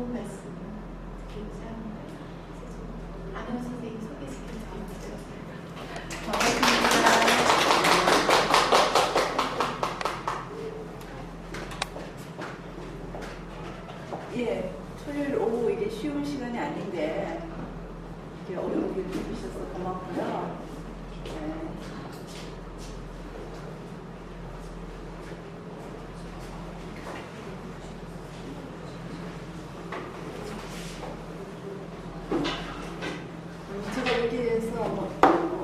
좋은 말씀 듣기고자 합니다. 안현 선생님 소개시켜주세요. 반갑습니다. 예, 토요일 오후 이게 쉬운 시간이 아닌데 이렇게 어려운 길 주셔서 고맙고요. 네. 제가 여기에서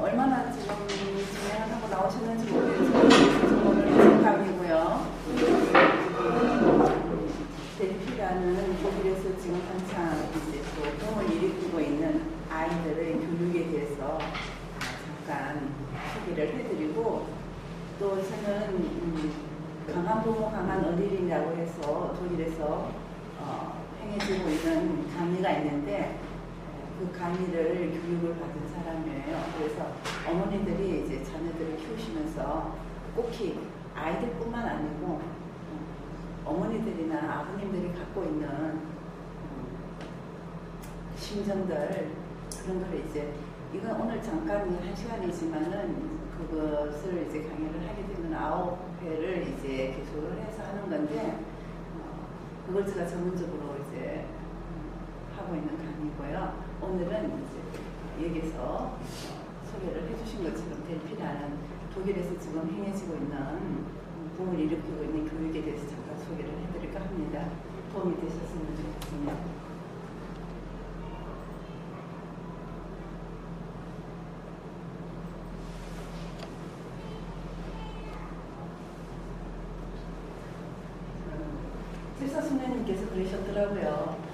얼마나 지금 진행하고 나오셨는지 모르겠어요. 오늘 생각이고요. 델피라는 독일에서 지금 한창 이제 또 붐을 일으키고 있는 아이들의 교육에 대해서 잠깐 소개를 해드리고, 또 저는 강한 부모 강한 어린이라고 해서 독일에서 행해지고 있는 강의가 있는데, 그 강의를 교육을 받은 사람이에요. 그래서 어머니들이 이제 자녀들을 키우시면서 꼭히 아이들뿐만 아니고 어머니들이나 아버님들이 갖고 있는 심정들, 그런 걸 이제, 이건 오늘 잠깐 한 시간이지만은 그것을 이제 강의를 하게 되면 9회를 이제 계속을 해서 하는 건데, 그걸 제가 전문적으로 이제 하고 있는 강의고요. 오늘은 이제 여기서 소개를 해주신 것처럼 델피라는 독일에서 지금 행해지고 있는 붐을 일으키고 있는 교육에 대해서 잠깐 소개를 해드릴까 합니다. 도움이 되셨으면 좋겠습니다. 실사수녀님께서 그러셨더라고요.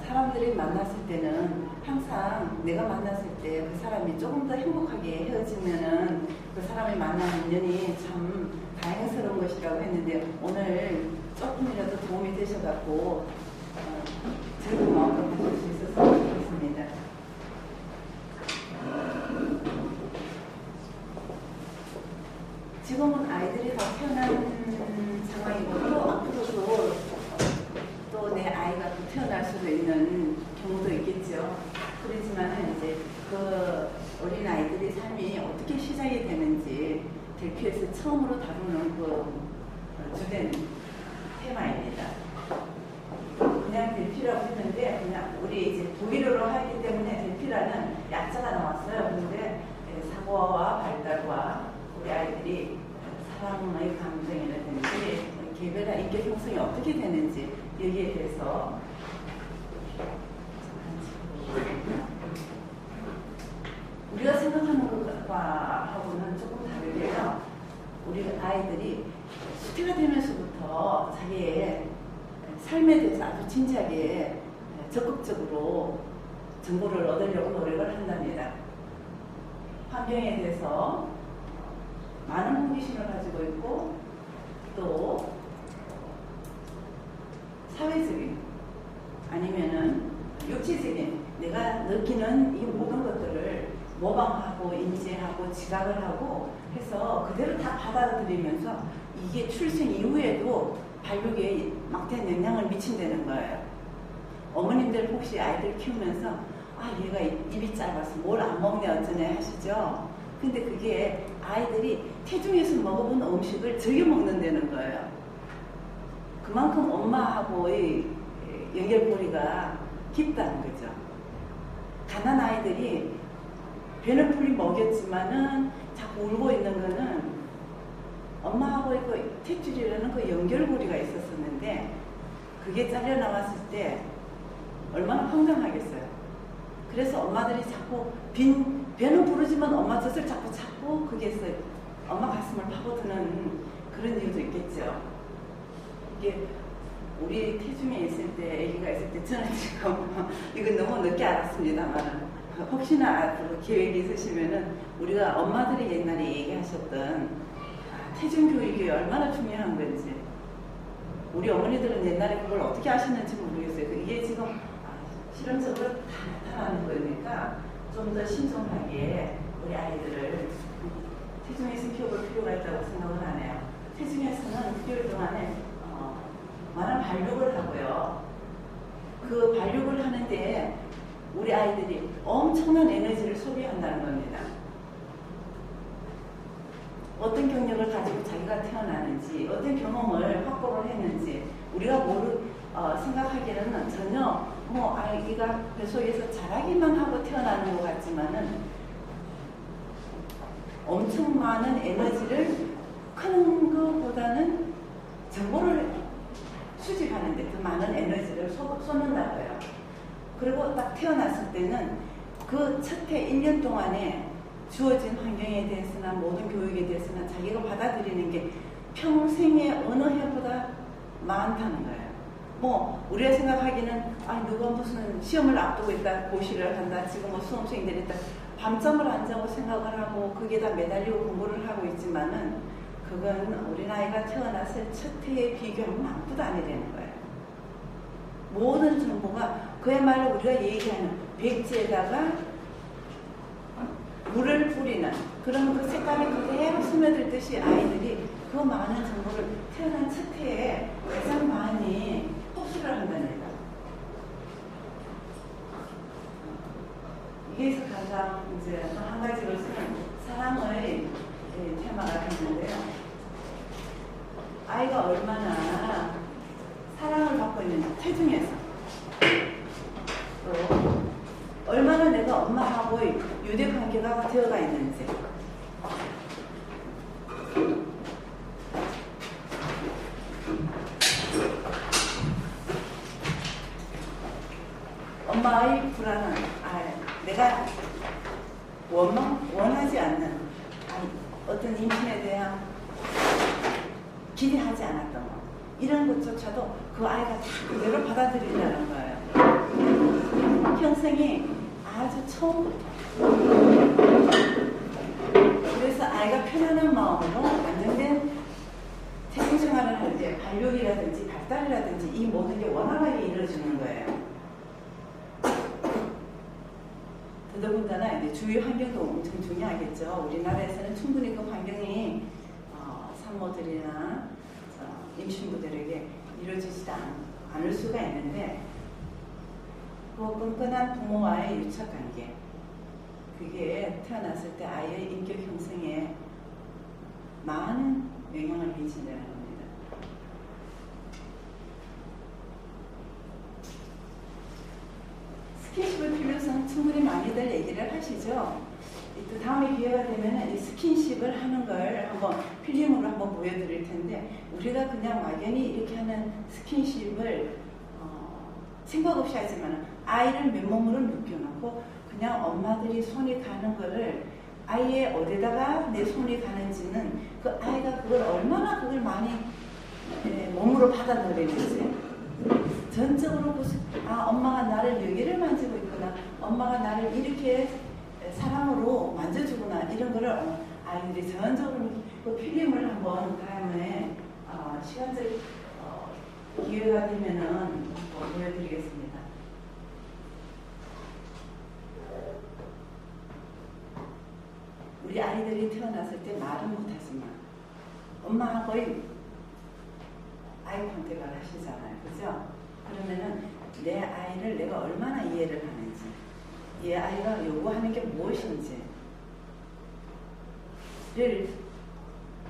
사람들이 만났을 때는 항상 내가 만났을 때 그 사람이 조금 더 행복하게 헤어지면은 그 사람이 만난 인연이 참 다행스러운 것이라고 했는데, 오늘 조금이라도 도움이 되셔갖고 즐거운 마음으로 보실 수 있었으면 좋겠습니다. 지금은 아이들이 다 태어난 상황이고, 또 앞으로도 또 내 아이가 또 태어날 수도 있는 경우도 있겠죠. 그렇지만 이제 그 어린 아이들의 삶이 어떻게 시작이 되는지 델피에서 처음으로 다루는 그 주된 테마입니다. 그냥 델피라고 했는데, 그냥 우리 이제 독일어로 하기 때문에 델피라는 약자가 나왔어요. 그런데 사고와 발달과 우리 아이들이 사랑의 감정이라든지 개별화 인격 형성이 어떻게 되는지, 여기에 대해서 우리가 생각하는 것과는 조금 다르게요. 우리 아이들이 수태가 되면서부터 자기의 삶에 대해서 아주 진지하게 적극적으로 정보를 얻으려고 노력을 한답니다. 환경에 대해서 많은 호기심을 가지고 있고, 또 사회적인 아니면은 육체적인 내가 느끼는 이 모든 것들을 모방하고 인지하고 지각을 하고 해서 그대로 다 받아들이면서 이게 출생 이후에도 발육에 막대한 영향을 미친다는 거예요. 어머님들 혹시 아이들 키우면서 얘가 입이 짧아서 뭘 안 먹네 어쩌네 하시죠? 근데 그게 아이들이 태중에서 먹어본 음식을 즐겨 먹는다는 거예요. 그만큼 엄마하고의 연결고리가 깊다는 거죠. 가난 아이들이 배는 풀이 먹였지만은 자꾸 울고 있는 거는 엄마하고의 그 탯줄이라는 그 연결고리가 있었었는데, 그게 잘려 나왔을 때 얼마나 황당하겠어요. 그래서 엄마들이 자꾸 배는 부르지만 엄마 젖을 자꾸 찾고, 그게 엄마 가슴을 파고드는 그런 이유도 있겠죠. 이게 우리 태중에 있을 때, 아기가 있을 때, 저는 지금 이건 너무 늦게 알았습니다만, 혹시나 앞으로 계획이 있으시면은 우리가 엄마들이 옛날에 얘기하셨던 태중 교육이 얼마나 중요한 건지, 우리 어머니들은 옛날에 그걸 어떻게 하셨는지 모르겠어요. 이게 지금 실험적으로 다 나타나는 거니까 좀 더 신중하게 우리 아이들을 태중에서 키워볼 필요가 있다고 생각을 하네요. 태중에서는 6개월 동안에 많은 발육을 하고요. 그 발육을 하는데 우리 아이들이 엄청난 에너지를 소비한다는 겁니다. 어떤 경력을 가지고 자기가 태어나는지, 어떤 경험을 확보를 했는지 우리가 생각하기에는 전혀 아이가 뱃속에서 자라기만 하고 태어나는 것 같지만은 엄청 많은 에너지를 큰 것보다는 정보를 수집하는데 더 많은 에너지를 쏟는다고요. 그리고 딱 태어났을 때는 그 첫 해 1년 동안에 주어진 환경에 대해서나 모든 교육에 대해서나 자기가 받아들이는 게 평생의 어느 해보다 많다는 거예요. 우리가 생각하기는 누가 무슨 시험을 앞두고 있다, 고시를 한다, 지금 수험생들이 있다, 밤잠을 안 자고 생각을 하고 그게 다 매달리고 공부를 하고 있지만은 그건 우리 나이가 태어났을 첫 해에 비교하면 아무것도 아니라는 거예요. 모든 정보가 그야말로 우리가 얘기하는 백지에다가 물을 뿌리는 그런 그 색감이 그대로 스며들듯이 아이들이 그 많은 정보를 태어난 첫 해에 가장 많이 흡수를 한다는 거예요. 이게 가장 이제 또 한 가지로서는 사랑의 테마가 있는데요. 아이가 얼마나 사랑을 받고 있는지 태중에서 또 얼마나 내가 엄마하고의 유대관계가 되어가 있는지 엄마의 불안한 내가 원하지 않는 어떤 임신에 대한 기대하지 않았던 것 이런 것조차도 그 아이가 다 그대로 받아들인다는 거예요. 평생이 아주 처음부터. 그래서 아이가 편안한 마음으로 안정된 태생생활을 할 때 발육이라든지 발달이라든지 이 모든 게 원활하게 이루어지는 거예요. 더더군다나 이제 주위 환경도 엄청 중요하겠죠. 우리나라에서는 충분히 그 환경이 산모들이나 임신부들에게 이루어지지 않을 수가 있는데 그 끈끈한 부모와의 유착관계 그게 태어났을 때 아이의 인격 형성에 많은 영향을 미친다는 겁니다. 스킨십의 필요성 충분히 많이들 얘기를 하시죠. 또 다음에 기회가 되면 이 스킨십을 하는 걸 한번 필름으로 한번 보여드릴 텐데 우리가 그냥 막연히 이렇게 하는 스킨십을 생각 없이 하지만 아이를 맨몸으로 눕혀놓고 그냥 엄마들이 손이 가는 거를 아이의 어디다가 내 손이 가는지는 그 아이가 그걸 얼마나 그걸 많이 몸으로 받아들이는지 전적으로 엄마가 나를 여기를 만지고 있구나 엄마가 나를 이렇게 사랑으로 만져주구나 이런 거를 아이들이 전적으로 그 필름을 한번 다음에 시간적 기회가 되면은 보여드리겠습니다. 우리 아이들이 태어났을 때 말은 못하지만 엄마하고의 아이 컨택을 하시잖아요. 그죠? 그러면은 내 아이를 내가 얼마나 이해를 하는지 이 아이가 요구하는 게 무엇인지를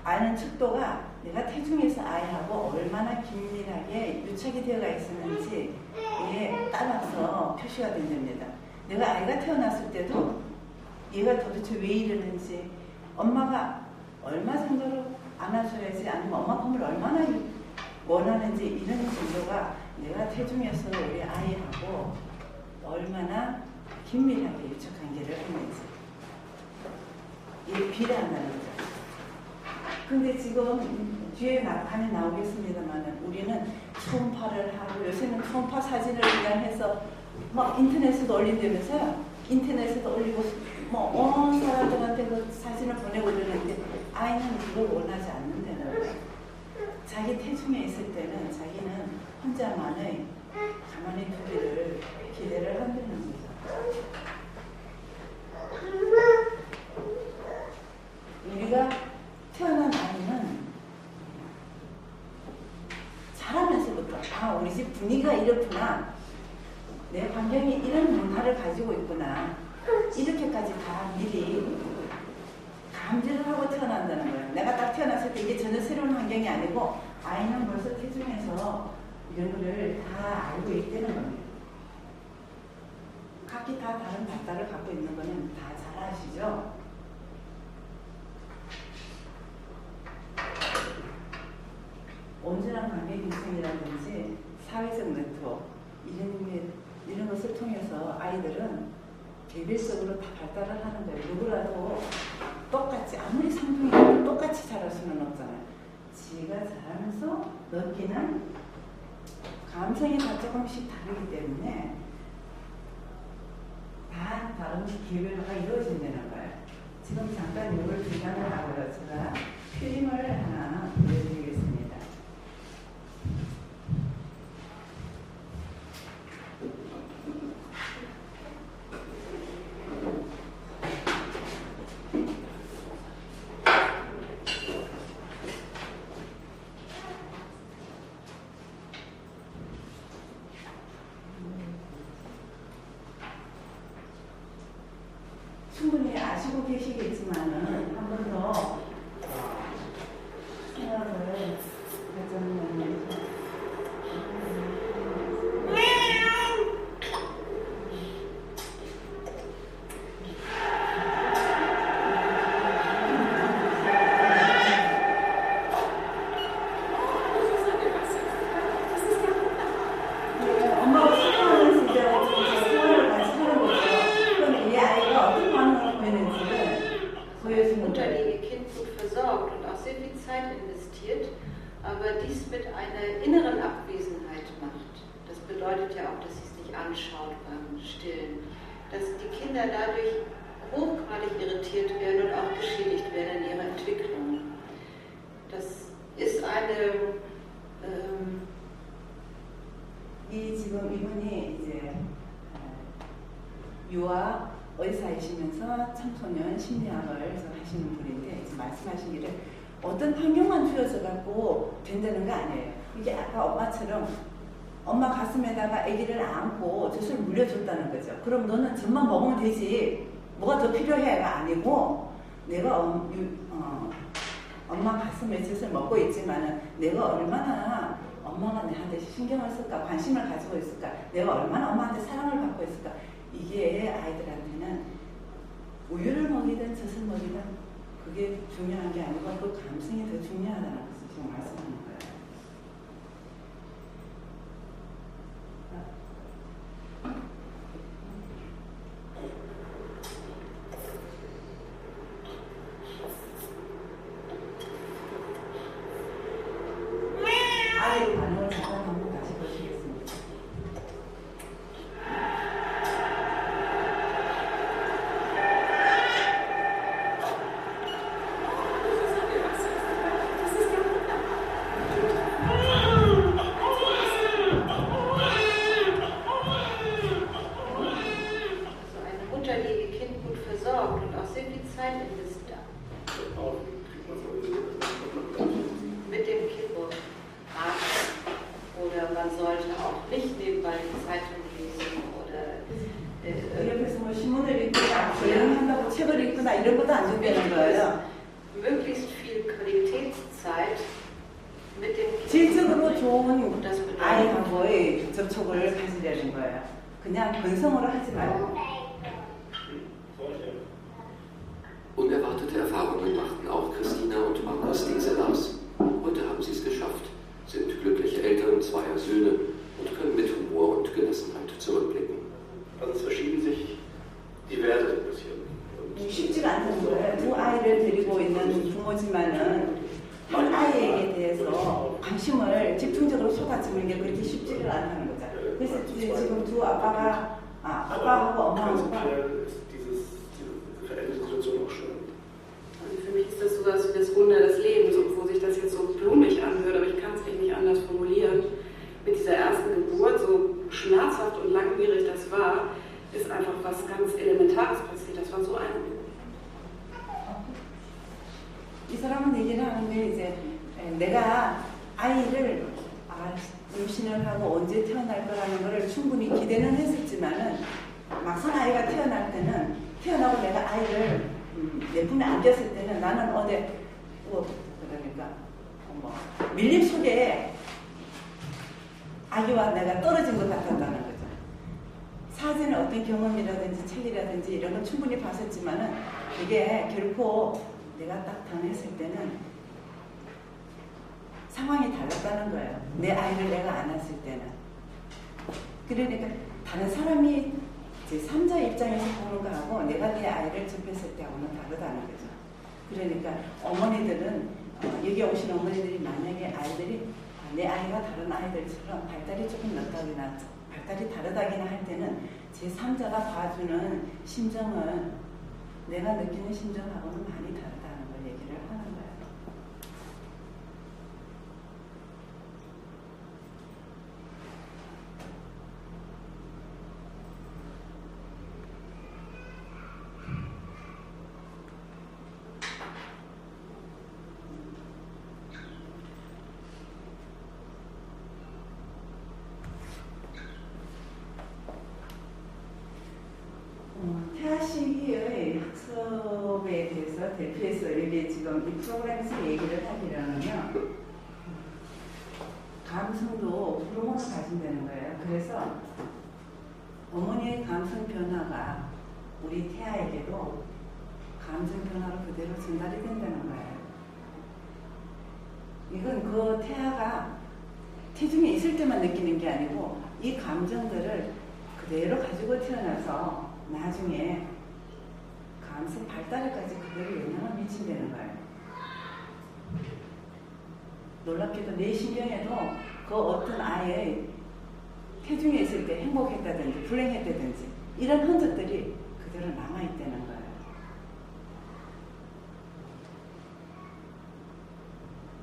아는 척도가 내가 태중에서 아이하고 얼마나 긴밀하게 유착이 되어가 있었는지에 따라서 표시가 된답니다. 내가 아이가 태어났을 때도 얘가 도대체 왜 이러는지 엄마가 얼마 정도로 안아줘야지 아니면 엄마 품을 얼마나 원하는지 이런 정도가 내가 태중에서 우리 아이하고 얼마나 긴밀하게 유착관계를 했는지 이게 비례한다는 거죠. 근데 지금 뒤에 안에 나오겠습니다만 우리는 초음파를 하고 요새는 초음파 사진을 그냥 해서 막 인터넷에도 올린다면서요. 인터넷에도 올리고 온 사람들한테 그 사진을 보내고 이러는데 아이는 그걸 원하지 않는다는 거예요. 자기 태중에 있을 때는 자기는 혼자만의 가만히 두기를 기대를 한다는 거죠. 우리가 태어난 아이는 자라면서부터 우리 집 분위기가 이렇구나 내 환경이 이런 문화를 가지고 있구나. 이렇게까지 다 미리 감지를 하고 태어난다는 거예요. 내가 딱 태어났을 때 이게 전혀 새로운 환경이 아니고 아이는 벌써 태중에서 이런 거를 다 알고 있다는 겁니다. 각기 다 다른 발달을 갖고 있는 거는 다 잘 아시죠? 온전한 관계 형성이라든지 사회적 네트워크 이런 것을 통해서 아이들은 개별적으로 다 발달을 하는 거예요. 누구라도 똑같이 아무리 상품이라도 똑같이 자랄 수는 없잖아요. 지가 자라면서 느끼는 감성이 다 조금씩 다르기 때문에 다 다른 개별화가 이루어진다는 거예요. 지금 잠깐 이걸 중단을 하고요. 제가 필름을 하나 보여드리겠습니다. 충분히 아시고 계시겠지만은 한 번 더 생각을 가져보면 엄마가 생각하는 시대하고 생활을 같이 하는 거죠. 그럼 이 아이가 어떤 반응을 보이는지를 보여주는 Mutterliebe Kind gut versorgt und auch sehr viel Zeit investiert, aber dies mit einer inneren Abwesenheit macht. Das bedeutet ja auch, dass sie es nicht anschaut beim Stillen, dass die Kinder dadurch hochgradig irritiert werden und auch geschädigt werden in ihrer Entwicklung. Das ist eine 이 지금 이분이 이제 유아 의사이시면서 청소년 심리학을 하시는 분인데 지금 말씀하신 게 어떤 환경만 주어져 갖고 된다는 거 아니에요. 이게 아까 엄마처럼 엄마 가슴에다가 아기를 안고 젖을 물려줬다는 거죠. 그럼 너는 젖만 먹으면 되지 뭐가 더 필요해가 아니고 내가 엄마 가슴에 젖을 먹고 있지만은 내가 얼마나 엄마가 내한테 신경을 쓸까 관심을 가지고 있을까 내가 얼마나 엄마한테 사랑을 받고 있을까 이게 아이들한테는 우유를 먹이든 젖을 먹이든 그게 중요한 게 아니고 그 감성이 더 중요하다는 것을 지금 말씀하는 거예요. 아이의 반응을 잠깐 한번 다시 보시겠습니다. Also eine Mutter, die ihr Kind gut versorgt und auch sehr viel Zeit investiert mit dem Kind oder man sollte auch nicht nebenbei die Zeitung lesen oder 옆에서 뭐 신문을 읽거나 조용한다고 책을 읽거나 이런 것도 안 준비하는 거예요. möglichst viel Qualitätszeit mit dem Kind. 질적으로 좋은 Und das bedeutet, 아이하고의 접촉을 가지려는 거예요. 그냥 건성으로 하지 말고. Unerwartete Erfahrungen machten auch Christina und Markus Deselas. Heute haben sie es geschafft, sind glückliche Eltern zweier Söhne und können mit Humor und Gelassenheit zurückblicken. Also es verschieben sich die Werte ein bisschen. 쉽지가 않는 거예요. 두 아이를 데리고 있는 부모지만은 한 아이에게 대해서 관심을 집중적으로 쏟아지는 게 그렇게 쉽지를 않다는 거죠. 그래서 지금 두 아빠하고 엄마하고 Diese veränderte Situation auch schön. Also für mich ist das sowas wie das Wunder des Lebens, obwohl sich das jetzt so blumig anhört, aber ich kann es echt nicht anders formulieren. Mit dieser ersten Geburt, so schmerzhaft und langwierig das war, ist einfach was ganz Elementares passiert. Das war so ein... 이 사람은 얘기를 하는 게 이제 내가 아이를 임신을 하고 언제 태어날 거라는 거를 충분히 기대는 했었지만 있지만은 막상 아이가 태어나고 내가 아이를 내 품에 안겼을 때는 나는 그러니까 밀림 속에 아기와 내가 떨어진 것 같았다는 거죠. 사전에 어떤 경험이라든지 책이라든지 이런 건 충분히 봤었지만은 이게 결코 내가 딱 당했을 때는 상황이 달랐다는 거예요. 내 아이를 내가 안았을 때는. 그러니까 다른 사람이 제3자 입장에서 보는 거하고 내가 내 아이를 접했을 때하고는 다르다는 거죠. 그러니까 어머니들은 여기 오신 어머니들이 만약에 아이들이 내 아이가 다른 아이들처럼 발달이 조금 늦다거나 발달이 다르다거나 할 때는 제3자가 봐주는 심정은 내가 느끼는 심정하고는 많이 다르다는 걸 얘기를 하는 거예요. 태아 시기의 학습에 대해서 대표해서 여기 지금 이 프로그램에서 얘기를 하기로는요, 감성도 호르몬을 가진다는 거예요. 그래서 어머니의 감성 변화가 우리 태아에게도 감정 변화로 그대로 전달이 된다는 거예요. 이건 그 태아가 태중에 있을 때만 느끼는 게 아니고 이 감정들을 그대로 가지고 태어나서 나중에 감성 발달에까지 그대로 영향을 미친다는 거예요. 놀랍게도 내 신경에도 그 어떤 아이의 태중에 있을 때 행복했다든지 불행했다든지 이런 흔적들이 그대로 남아있다는 거예요.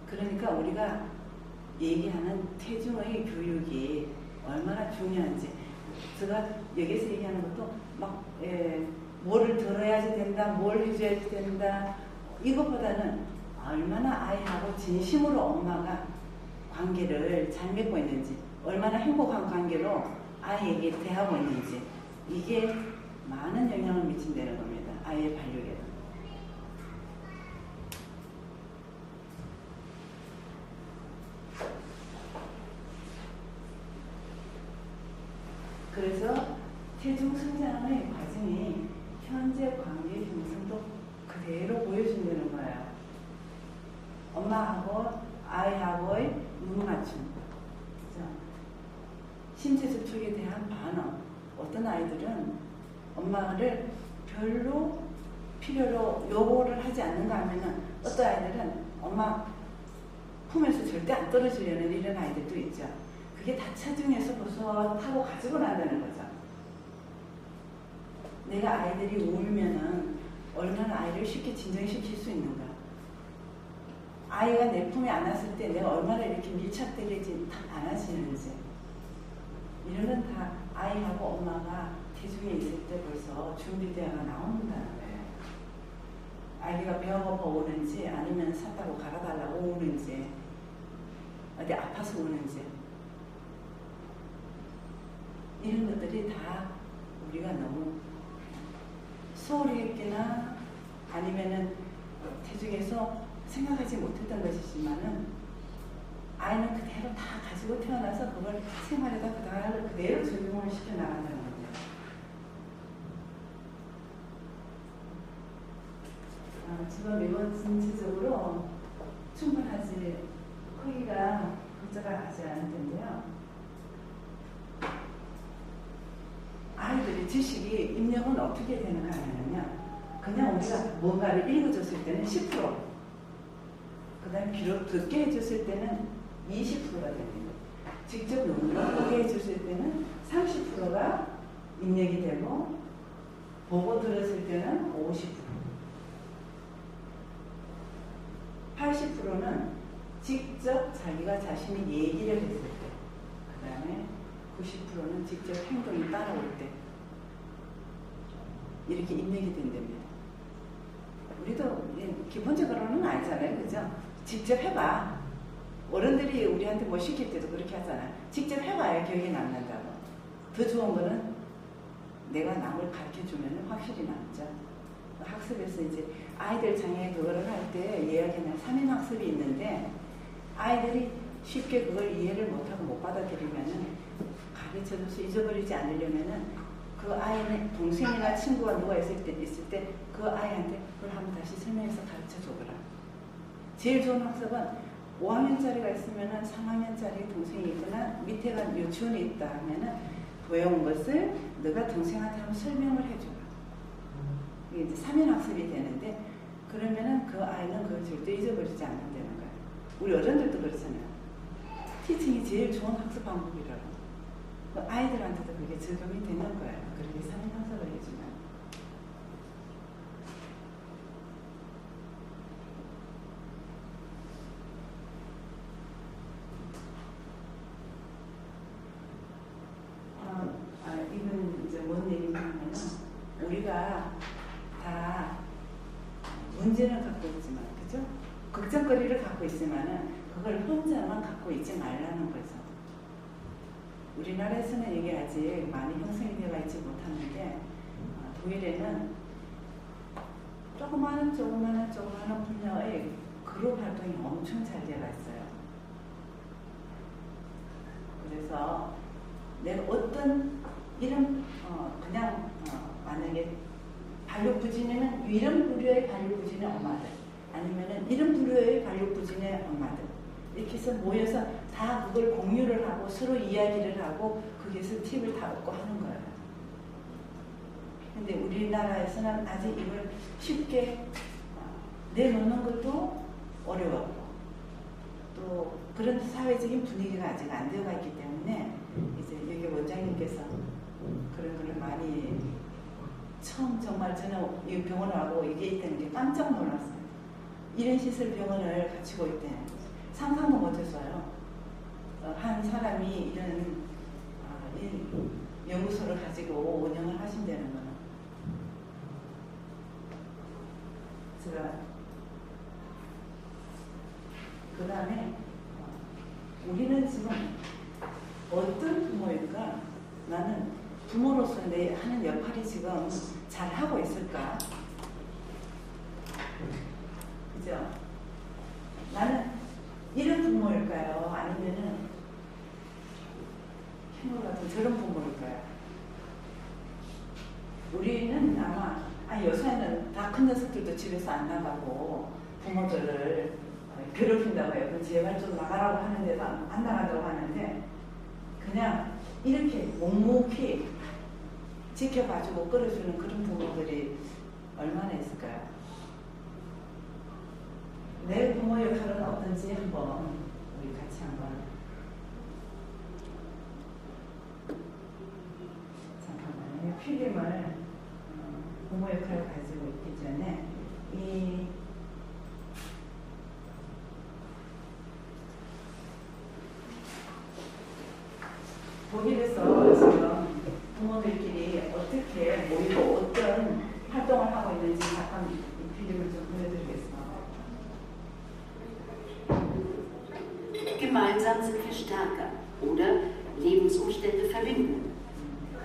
그러니까 우리가 얘기하는 태중의 교육이 얼마나 중요한지, 제가 여기서 얘기하는 것도 막 뭐를 들어야지 된다, 뭘 해줘야지 된다, 이것보다는 얼마나 아이하고 진심으로 엄마가 관계를 잘 맺고 있는지, 얼마나 행복한 관계로 아이에게 대하고 있는지, 이게 많은 영향을 미친다는 겁니다. 아이의 발육에. 그래서 태중 성장의 과정이 현재 관계 형성도 그대로 보여준다는 거예요. 엄마하고 아이하고의 눈 맞춤, 신체 접촉에 대한 반응. 어떤 아이들은 엄마를 별로 필요로 요구를 하지 않는가 하면은, 어떤 아이들은 엄마 품에서 절대 안 떨어지려는 이런 아이들도 있죠. 그게 다 체중에서 벗어나고 가지고 난다는 거죠. 내가 아이들이 울면은 얼마나 아이를 쉽게 진정시킬 수 있는가. 아이가 내 품에 안았을 때 내가 얼마나 이렇게 밀착되게 안아지는지, 이런 건 다 아이하고 엄마가 태중에 있을 때 벌써 준비되어가 나온다는 거예요. 아이가 배가 고파 오는지 아니면 샀다고 갈아달라고 오는지, 어디 아파서 오는지, 이런 것들이 다 우리가 너무 소홀히 했거나 아니면은 태중에서 생각하지 못했던 것이지만은, 아이는 그대로 다 가지고 태어나서 그걸 생활에다 그대로 적용을 시켜 나간다는 거죠. 지금 이번 전체적으로 충분하지, 크기가 걱정하지 않을 텐데요. 아이들의 지식이 입력은 어떻게 되는가 하면요, 그냥 우리가 뭔가를 읽어줬을 때는 10%, 그 다음에 비록 듣게 해줬을 때는 20%가 됩니다. 직접 눈으로 보게 해줬을 때는 30%가 입력이 되고, 보고 들었을 때는 50%, 80%는 직접 자기가 자신이 얘기를 했을 때, 그 다음에 90%는 직접 행동이 따라올 때 이렇게 입력이 된답니다. 우리도 기본적으로는 알잖아요, 그죠? 직접 해봐. 어른들이 우리한테 뭐 시킬 때도 그렇게 하잖아요. 직접 해봐야 기억이 남는다고. 더 좋은 거는 내가 남을 가르쳐주면 확실히 남죠. 학습에서 이제 아이들 장애 그거를 할 때 이야기는 3인 학습이 있는데 아이들이 쉽게 그걸 이해를 못하고 못 받아들이면은 가르쳐줘서 잊어버리지 않으려면은 그 아이는 동생이나 친구가 누가 있을 때 그 아이한테 그걸 한번 다시 설명해서 가르쳐줘보라. 제일 좋은 학습은 5학년짜리가 있으면은 3학년짜리 동생이 있거나 밑에가 유치원에 있다 하면은 배운 것을 너가 동생한테 한번 설명을 해줘라. 이게 이제 3인 학습이 되는데 그러면은 그 아이는 그걸 절대 잊어버리지 않는다는 거예요. 우리 어른들도 그렇잖아요. 티칭이 제일 좋은 학습 방법이라고. 아이들한테도 그게 적용이 되는 거예요. 그렇게 3인 학습을 해주면. 이건 이제 뭔 얘기냐면은 우리가 다 문제는 갖고 있지만, 그죠? 걱정거리를 갖고 있지만은 그걸 혼자만 갖고 있지 말라는 거죠. 우리나라에서는 이게 아직 많이 형성이 되어 있지 못하는데 독일에는 조그마한 분야의 그룹 활동이 엄청 잘 되어 있어요. 그래서 내가 어떤 만약에 반려부진에는 이런 부류의 반려부진의 엄마들 아니면은 이런 부류의 반려부진의 엄마들 이렇게 해서 모여서 다 그걸 공유를 하고 서로 이야기를 하고 거기에서 팁을 다 얻고 하는 거예요. 근데 우리나라에서는 아직 이걸 쉽게 내놓는 것도 어려웠고 또 그런 사회적인 분위기가 아직 안 되어가 있기 때문에 이제 여기 원장님께서 그런 거를 많이 처음 정말 저는 이 병원을 하고 이게 있다는 게 깜짝 놀랐어요. 이런 시설 병원을 갖추고 있다는 거죠. 상상도 못했어요. 한 사람이 이런 연구소를 가지고 운영을 하신다는 거는. 제가 그 다음에 우리는 지금 어떤 부모일까? 나는 부모로서 내 하는 역할이 지금 잘 하고 있을까? 그죠? 나는 이런 부모일까요? 아니면은 캐물 같은 저런 부모일까요? 우리는 아마 요새는 다 큰 녀석들도 집에서 안 나가고 부모들을 괴롭힌다고 해요. 그럼 제발 좀 나가라고 하는데도 안 나간다고 하는데 그냥 이렇게 묵묵히 지켜봐주고 끌어주는 그런 부모들이 얼마나 있을까요? 내 부모 역할은 어떤지 한번 우리 같이 한번 잠깐만요. 필름을 부모 역할을 가지고 있기 전에 이 독일에서 지금 부모들끼리 어떻게 모이고 어떤 활동을 하고 있는지 잠깐 이 필름을 좀 보여드리겠습니다. Gemeinsam sind wir stärker oder Lebensumstände verbinden.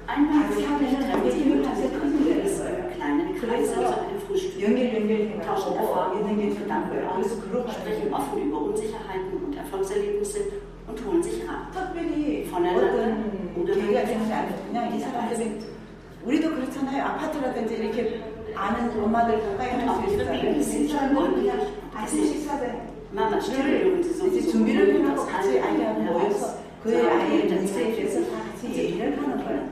Einmal wöchentlich treffen sich Mütter in kleinen Kreisen zu einem Frühstück, tauschen Erfahrungen und Gedanken aus, sprechen offen über Unsicherheiten und Erfolgserlebnisse und holen sich Rat. voneinander oder 그냥 이 사람들이 우리도 그렇잖아요. 아파트라든지 이렇게 아는 엄마들 가까이 할 수 있어요. 이 사람들은 그냥 아침 식사를 이제 준비를 해놓고 같이 아이하고 모여서 그 아이의 문제에 대해서 다 같이 얘기를 하는 거예요.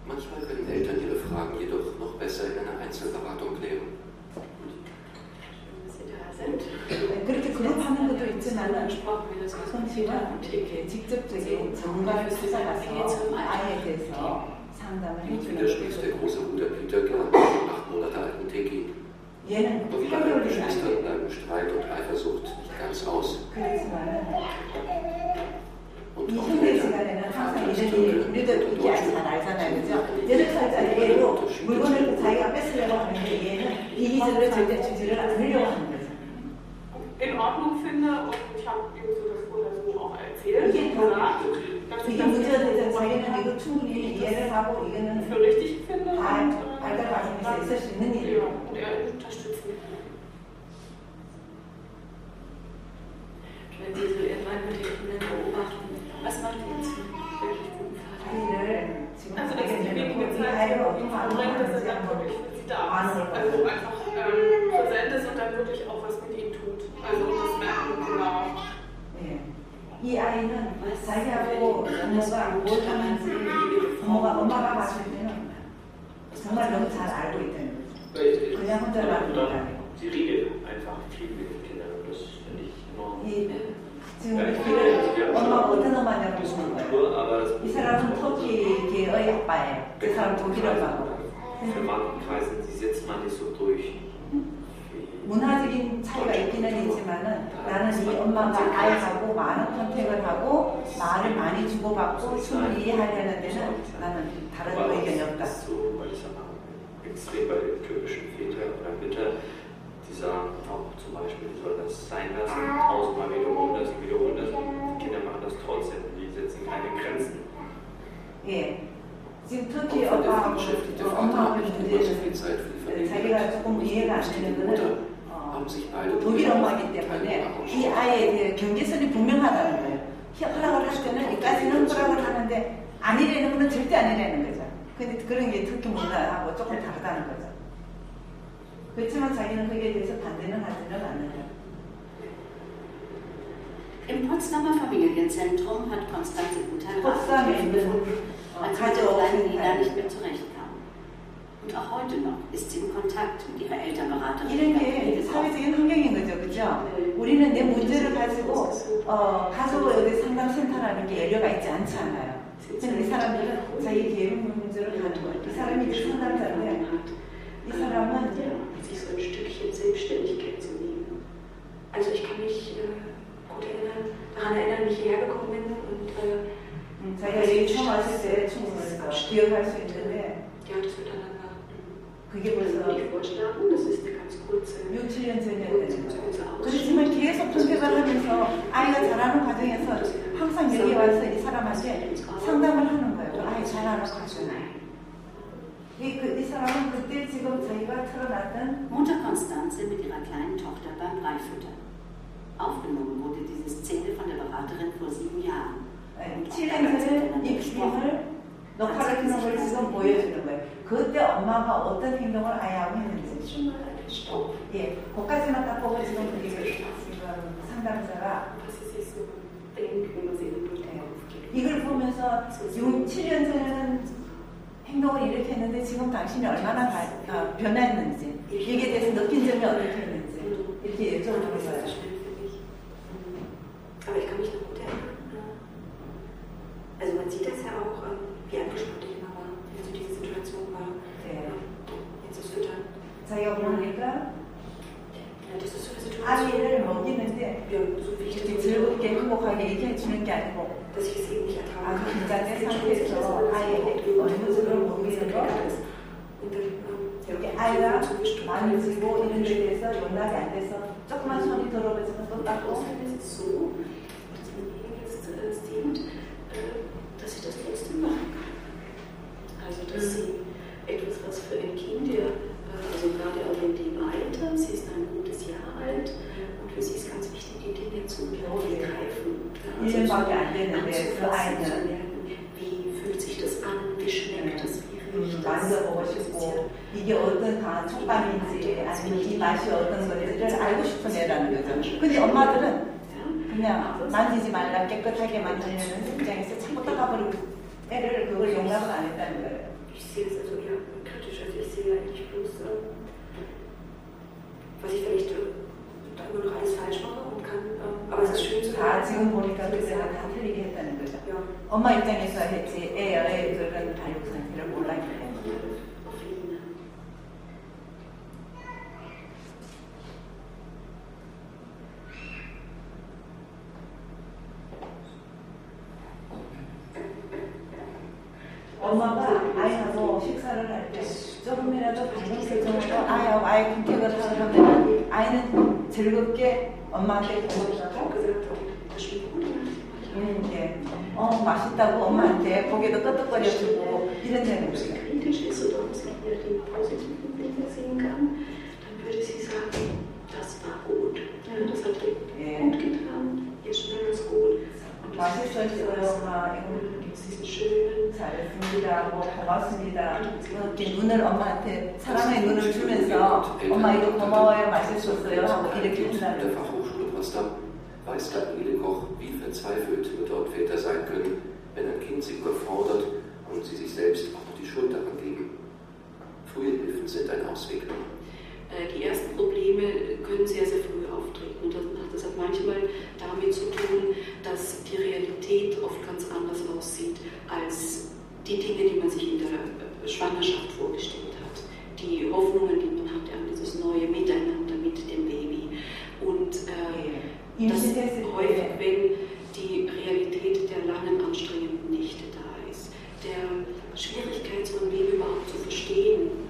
Manchmal können Eltern ihre Fragen jedoch noch besser in einer Einzelberatung klären. 그렇게 그룹하는 것도 있지만 성씨가 이렇게 직접적인 전문가를 찾아가서 아이에 대해서 상담을 Ihm 해주는 widerstieß der große Bruder Peter gern dem 8 Monate alten Teki. 얘는 Doch die beiden Geschwister bleiben Streit und Eifersucht nicht ganz aus. Und 이 auch 현대 die 시간에는 Eltern, 항상 Vater ist 이런 Türke 일이 und 우리도 Mutter 이게 Deutsche. 잘 알잖아요, 그죠? 8살짜리 애도 물건을 자기가 뺏으려고 하는데 얘는 이리저리 절대 주지를 않으려고 하는 거죠. in Ordnung finde und ich habe ihm so das vorher so auch erzählt. 이게 문제가 되죠. 자기는 이거 있을 수 있는 일이에요. Und er unterstützen. Wenn Sie so Ihren Mann mit den Kindern beobachten, was macht ihr jetzt für einen wirklich guten Vater? 아이를 지금 Also, dass die wenige 이 Zeit 아이를 auf ihn 어떻게 verbringt, dass er 하는지 dann 한번 wirklich für sie da ist. 아는 Also 걸 einfach präsent ist und dann wirklich auch was mit ihnen tut. Also das merken Kinder auch. 예. 이 아이는 자기하고 부모가 뭘 하는지 엄마가 봤을 때는 정말 너무 잘 알고 있다는 거죠. 그냥 혼자 말하는 게 아니고. Sie redet einfach viel mit den Kindern und das finde ich enorm. 지금 우리를 엄마가 어떤 엄마냐고 묻는 거예요. 이 사람은 터키계의 아빠예요. 그 사람 독일 엄마고. Verwandtenkreisen, die setzt man nicht so durch. 문화적인 차이가 있기는 있지만은 나는 이 엄마가 아이하고 많은 컨택을 하고 말을 많이 주고받고 서로 이해하려는 데는 나는 다른 의견이 없다. So, weil ich sage mal, extrem bei den türkischen Vätern oder Müttern, die sagen auch zum Beispiel, die sollen das sein lassen, 1000-mal wiederholen das. Die Kinder machen das trotzdem, die setzen keine Grenzen. 예. 지금 Auch 터키 wenn der 엄마하고 vielbeschäftigte Vater 엄마하고 nicht immer so viel Zeit für die Familie 자기가 hat, 조금 이해가 안 되는 die Mutter 거는 haben sich beide 독일 엄마이기 때문에 이 아이에 대해 경계선이 분명하다는 거예요. 허락을 할 때는 이까지는 허락을 하는데 아니라는 거는 절대 아니라는 거죠. 근데 그런 게 터키 문화하고 조금 다르다는 거죠. 그렇지만 자기는 거기에 대해서 반대는 하지는 않는다. Im Potsdamer Familienzentrum hat Konstanze Guter 포츠담에 있는 als mit der kleinen Nina nicht mehr zurechtkam. Und auch heute noch ist sie in Kontakt mit ihrer Elternberaterin. 이런 게 사회적인 환경인 거죠, 그죠? 우리는 내 문제를 가지고 가서 어디 상담센터라는 게 연료가 있지 않지 않아요. 근데 이 사람들은 자기 개인 문제를 가는 거예요. 이 사람이 이제 상담자인데 이 사람은 sich so ein Stückchen Selbstständigkeit zu nehmen. Also ich kann mich gut daran erinnern, wie ich hierher gekommen bin und 자기가 여기 처음 왔을 때 충분히 기억할 수 있는데 ja, das miteinander. 그게 벌써 Ich vorschlagen, das ist eine ganz kurze 6, 7년 전이었다는 거예요. 그렇지만 계속 선택을 하면서 아이가 자라는 과정에서 항상 여기 와서 이 사람한테 상담을 하는 거예요. 아이 자라는 과정에. 이 사람은 그때 지금 자기가 털어놨던 Mutter Konstanze mit ihrer kleinen Tochter beim Breifüttern. Aufgenommen wurde diese Szene von der Beraterin vor 7 Jahren. 7년 전에 이 비밀을 녹화를 해놓은 걸 지금 보여주는 거예요. 그때 엄마가 어떤 행동을 아이하고 했는지. 예, 그까지만 딱 보고 지금 상담자가 이걸 보면서 7년 전에는 행동을 이렇게 했는데 지금 당신이 얼마나 변화했는지 이게 대해서 느낀 점이 어떻게 했는지 이렇게 여쭤보는 거예요. Aber ich kann mich noch gut erinnern. Also man sieht das ja auch, wie angespannt ich immer war, wie so diese Situation war, jetzt das Füttern. 자기가 보니까 Ja, das ist so eine Situation, 아이를 먹이는데 ja, so wie ich das 이렇게 즐겁게 행복하게 얘기해 주는 게 아니고 dass ich es eben nicht ertragen 아주 kann. 긴장된 상태에서 아이에게 얼굴을 먹이는 거 이렇게 아이가 만지고 이런 데 대해서 용납이 안 돼서 조금만 손이 더러워지면 또 닦고 So, dass ich das trotzdem machen kann. Also, dass sie etwas, was für ein Kind, also gerade auch in dem Alter, sie ist ein gutes Jahr alt und für sie ist ganz wichtig, die Dinge zu begreifen. Also, 1년밖에 안 됐는데 그 아이는 wie fühlt sich das an, wie schmeckt das, wie riecht das. 만져보고 싶고 이게 어떤 강한 촉감인지 아니면 이 맛이 어떤 건지를 알고 싶은 애라는 거죠. 근데 엄마들은 그냥 만지지 말라 깨끗하게 만들려는 입장에서 자꾸 닦아버리고 애를 그걸 용납을 안 했다는 거예요. Ich sehe das also eher kritisch, also ich sehe eigentlich bloß, was ich vielleicht da immer noch alles falsch mache und kann, aber es ist schön zu 다 hören. 지금 보니까 그때가 다 틀리게 했다는 거죠. Ja. 엄마 입장에서 했지 애의 그런 발육 상태를 몰랐기 때문에. Auf ihn. 엄마가 아이하고 식사를 할 때 조금이라도 밝은 표정으로 아이하고 아이 컨택을 하면 아이는 즐겁게 엄마한테 고맙다고 예. 맛있다고 엄마한테 고개도 끄덕거려주고 이런 데는 거예요. Kritisch ist oder uns nicht mehr die positiven Dinge 고맙습니다. 이렇게 눈을 엄마한테 사랑의 눈을 주면서 엄마 이거 고마워요, 맛있었어요 하고 이렇게 der 한다는 Fachhochschule Potsdam weiß Daniele Koch, wie verzweifelt Mütter und Väter sein können, wenn ein Kind sie überfordert und sie sich selbst auch noch die Schuld daran geben. Frühe Hilfen sind ein Ausweg. Die ersten Probleme können sehr, sehr früh auftreten. Und das hat manchmal damit zu tun, dass die Realität oft ganz anders aussieht als die Dinge, die man sich in der Schwangerschaft vorgestellt hat. Die Hoffnungen, die man hat an dieses neue Miteinander mit dem Baby. Und das häufig, wenn die Realität der langen, anstrengenden Nächte da ist, der Schwierigkeit, so ein Baby überhaupt zu verstehen,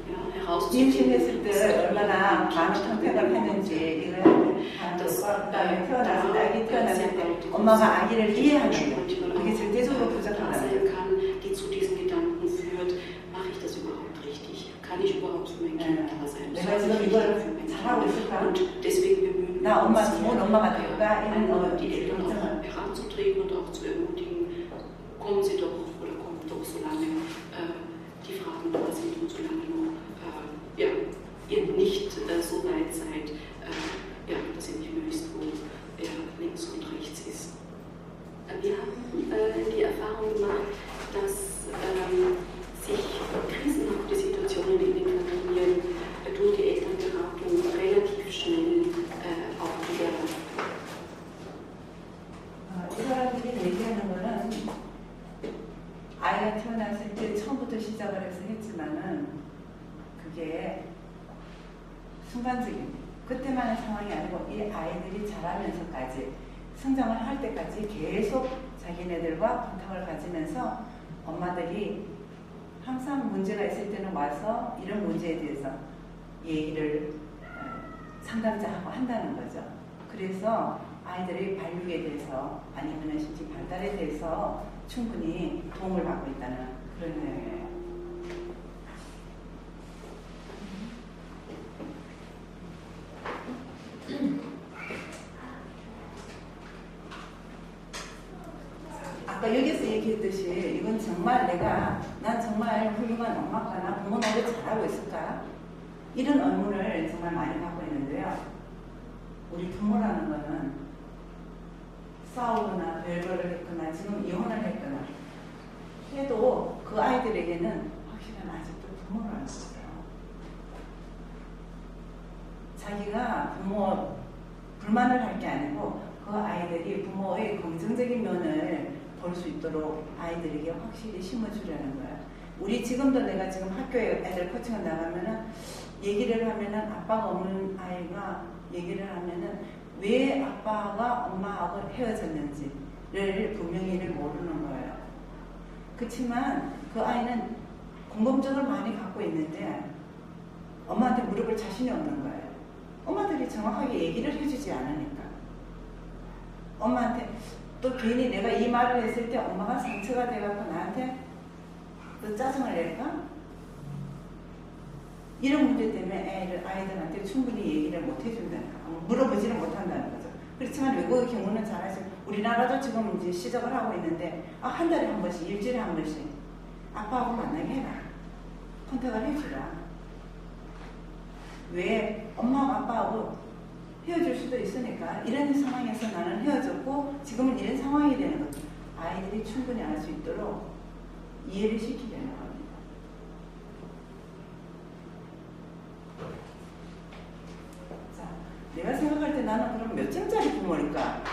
임신했을 때 얼마나 많은 선택을 했는지 이걸 그다음에 태어났을 때 아기 태어났을 때 엄마가 아기를 이해하는 거 그게 절대적으로 부족하다는 거. die zu diesen Gedanken führt, mache ich das überhaupt richtig? Kann ich überhaupt für mein Kind da sein? 내가 지금 이걸 잘하고 있을까? Und deswegen bemühen wir 나 엄마 uns, 좋은 엄마가 될까? 이런 die Eltern auch heranzutreten und auch zu ermutigen, kommen Sie doch oder kommt doch, solange die Fragen da sind und solange noch ihr nicht so weit seid, dass ihr nicht mehr wisst, wo links und rechts ist. Wir haben die Erfahrung gemacht, dass sich krisenhafte Situationen in den Familien durch die Elternberatung relativ schnell auch wieder 이 사람들이 얘기하는 거는 아이가 태어났을 때 처음부터 시작을 해서 했지만은 그게 순간적인 그때만의 상황이 아니고 이 아이들이 자라면서까지 성장을 할 때까지 계속 자기네들과 컨택을 가지면서 엄마들이 항상 문제가 있을 때는 와서 이런 문제에 대해서 얘기를 상담자하고 한다는 거죠. 그래서 아이들의 발육에 대해서 아니면 심지 발달에 대해서 충분히 도움을 받고 있다는 그런 내용이에요. 아까 여기서 얘기했듯이 이건 정말 난 정말 훌륭한 엄마가 나 부모 노릇 잘하고 있을까? 이런 의문을 정말 많이 갖고 있는데요. 우리 부모라는 거는 싸우거나 별거를 했거나 지금 이혼을 했거나 해도 그 아이들에게는 확실한 아직도 부모라는 거죠. 자기가 부모 불만을 할 게 아니고 그 아이들이 부모의 긍정적인 면을 볼 수 있도록 아이들에게 확실히 심어주려는 거야. 우리 지금도 내가 지금 학교에 애들 코칭을 나가면은 얘기를 하면은 아빠가 없는 아이가 얘기를 하면은 왜 아빠가 엄마하고 헤어졌는지를 분명히를 모르는 거예요. 그렇지만 그 아이는 궁금증을 많이 갖고 있는데 엄마한테 물어볼 자신이 없는 거예요. 엄마들이 정확하게 얘기를 해주지 않으니까. 엄마한테 또 괜히 내가 이 말을 했을 때 엄마가 상처가 돼갖고 나한테 또 짜증을 낼까? 이런 문제 때문에 아이들한테 충분히 얘기를 못 해준다는 거, 물어보지는 못한다는 거죠. 그렇지만 외국의 경우는 잘하죠. 우리나라도 지금 이제 시작을 하고 있는데 한 달에 한 번씩, 일주일에 한 번씩 아빠하고 만나게 해라. 컨택을 해주라. 왜 엄마하고 아빠하고 헤어질 수도 있으니까 이런 상황에서 나는 헤어졌고 지금은 이런 상황이 되는 거죠. 아이들이 충분히 알 수 있도록 이해를 시키려는 겁니다. 자, 내가 생각할 때 나는 그럼 몇 점짜리 부모일까?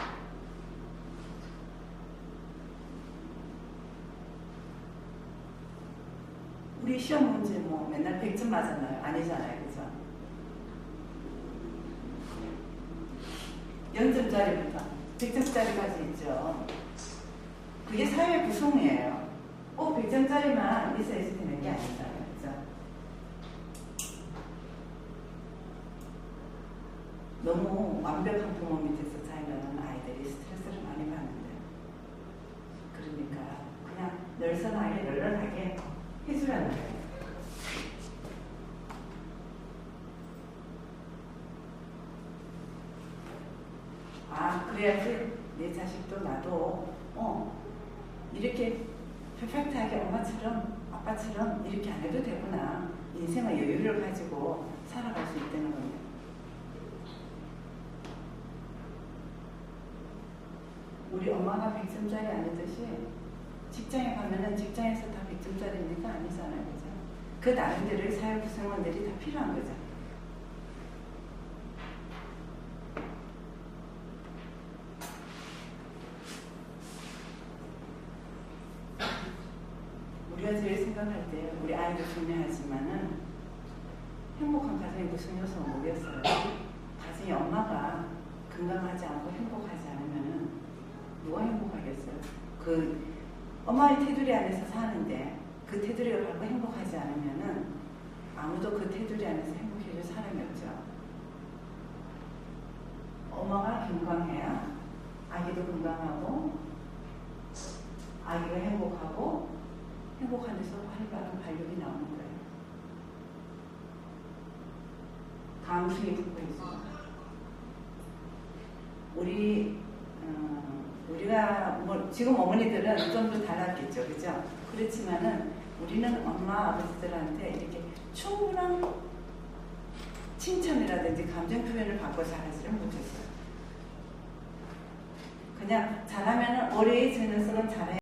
우리 시험 문제 뭐 맨날 100점 맞았나요? 아니잖아요. 그죠? 0점짜리부터 100점짜리까지 있죠. 그게 사회 구성이에요. 100점짜리만 있어야지 되는 게 아니잖아요. 그죠? 너무 완벽한 부모 밑에서 자라는 아이들이 스트레스를 많이 받는데 그러니까 그냥 널널하게 널널하게 해주라는 거예요. 그래야지 내 자식도 나도 이렇게 퍼펙트하게 엄마처럼 아빠처럼 이렇게 안 해도 되구나. 인생의 여유를 가지고 살아갈 수 있다는 겁니다. 우리 엄마가 100점짜리 아니듯이 직장에 가면은 직장에서 다 100점짜리입니까? 아니잖아요. 그죠? 그 나름대로의 사회 구성원들이 다 필요한 거죠. 우리가 제일 생각할 때 우리 아이도 중요하지만은 행복한 가정이 무슨 요소가 뭐겠어요? 가정이 엄마가 건강하지 않고 행복하지 않으면은 누가 행복하겠어요? 그 엄마의 테두리 안에서 사는데 그 테두리를 밟고 행복하지 않으면은 아무도 그 테두리 안에서 행복해질 사람이 없죠. 엄마가 건강해야 아기도 건강하고 아기가 행복하고 행복한 데서 활발한 발육이 나오는 거예요. 감수이 붙고 있어요. 우리가 뭐 지금 어머니들은 좀 더 달랐겠죠, 그죠? 그렇지만은 우리는 엄마 아버지들한테 이렇게 충분한 칭찬이라든지 감정 표현을 받고 자라지를 못했어요. 그냥 잘하면은 어린이 저 녀석은 잘해.